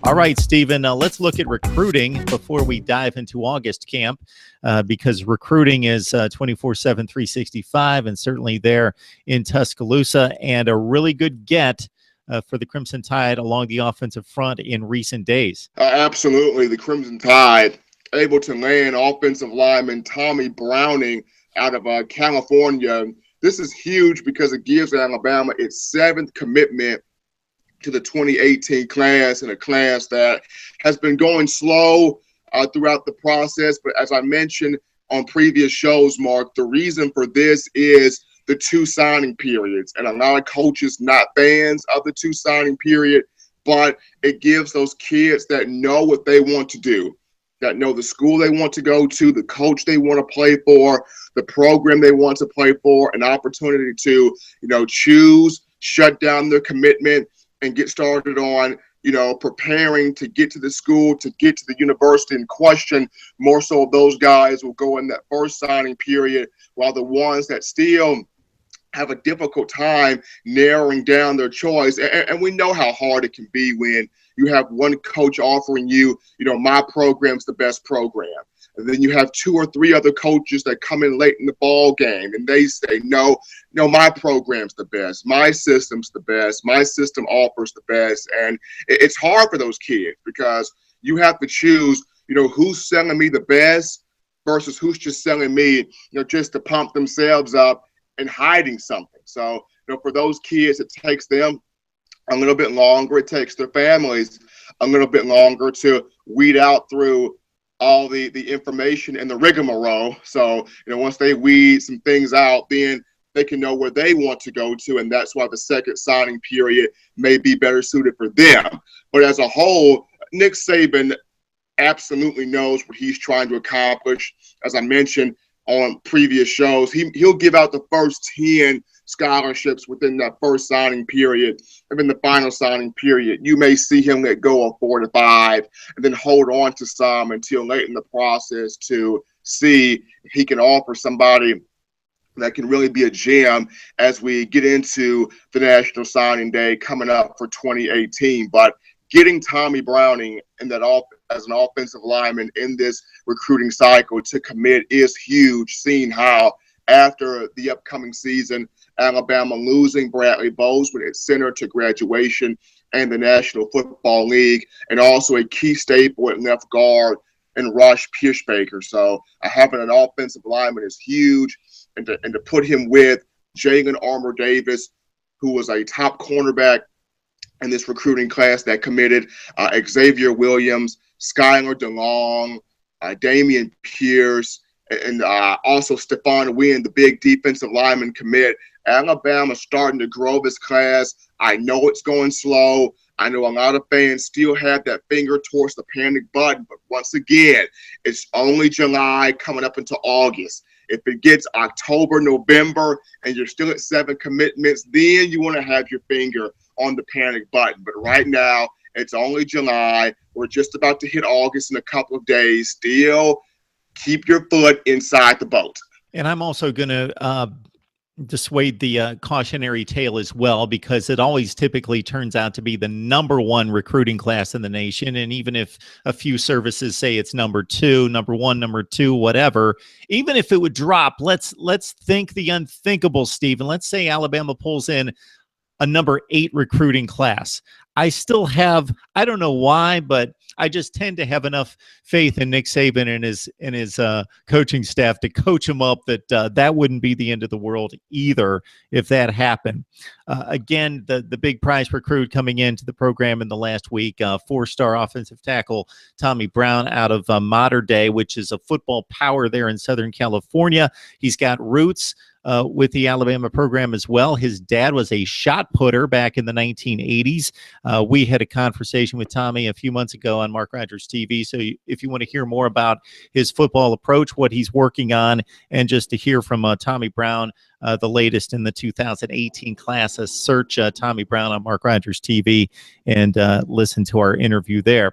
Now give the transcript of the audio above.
All right, Stephen, let's look at recruiting before we dive into August camp, because recruiting is 24/7, 365, and certainly there in Tuscaloosa, and a really good get for the Crimson Tide along the offensive front in recent days. Absolutely. The Crimson Tide able to land offensive lineman Tommy Browning out of California. This is huge because it gives Alabama its seventh commitment to the 2018 class, in a class that has been going slow throughout the process. But as I mentioned on previous shows, Mark, the reason for this is the two signing periods. And a lot of coaches not fans of the two signing period, but it gives those kids that know what they want to do, that know the school they want to go to, the coach they want to play for, the program they want to play for, an opportunity to, choose, shut down their commitment, and get started on, preparing to get to the school, to get to the university in question. More so those guys will go in that first signing period, while the ones that still have a difficult time narrowing down their choice. And we know how hard it can be when you have one coach offering you, my program's the best program. And then you have two or three other coaches that come in late in the ball game and they say, no, my program's the best. My system's the best. My system offers the best. And it's hard for those kids because you have to choose, who's selling me the best versus who's just selling me, just to pump themselves up and hiding something. So, for those kids, it takes them a little bit longer. It takes their families a little bit longer to weed out through all the information and the rigmarole. So, once they weed some things out, then they can know where they want to go to. And that's why the second signing period may be better suited for them. But as a whole, Nick Saban absolutely knows what he's trying to accomplish. As I mentioned on previous shows, he'll give out the first 10 scholarships within that first signing period. And in the final signing period, you may see him let go of 4 to 5 and then hold on to some until late in the process to see if he can offer somebody that can really be a gem as we get into the National Signing Day coming up for 2018. But getting Tommy Browning in that as an offensive lineman in this recruiting cycle to commit is huge, seeing how after the upcoming season, Alabama losing Bradley Bozeman at center to graduation and the National Football League, and also a key staple at left guard and Rush Pierschbaker. So having an offensive lineman is huge, and to put him with Jalen Armour Davis, who was a top cornerback in this recruiting class that committed, Xavier Williams, Skylar DeLong, Damian Pierce, and also Stephon Wynn, the big defensive lineman commit. Alabama's starting to grow this class. I know it's going slow. I know a lot of fans still have that finger towards the panic button, but once again, it's only July coming up into August. If it gets October, November, and you're still at 7 commitments, then you want to have your finger on the panic button. But right now, it's only July. We're just about to hit August in a couple of days. Still keep your foot inside the boat. And I'm also going to dissuade the cautionary tale as well, because it always typically turns out to be the number 1 recruiting class in the nation. And even if a few services say it's number 2, number 1, number 2, whatever, even if it would drop, let's think the unthinkable, Stephen. Let's say Alabama pulls in a number 8 recruiting class. I still have, I don't know why, but I just tend to have enough faith in Nick Saban and his coaching staff to coach him up that that wouldn't be the end of the world either if that happened. Again, the big prize recruit coming into the program in the last week, 4-star offensive tackle Tommy Brown out of Mater Dei, which is a football power there in Southern California. He's got roots with the Alabama program as well. His dad was a shot putter back in the 1980s. We had a conversation with Tommy a few months ago on MarkRogersTV. So if you want to hear more about his football approach, what he's working on, and just to hear from Tommy Brown, the latest in the 2018 class, search Tommy Brown on MarkRogersTV and listen to our interview there.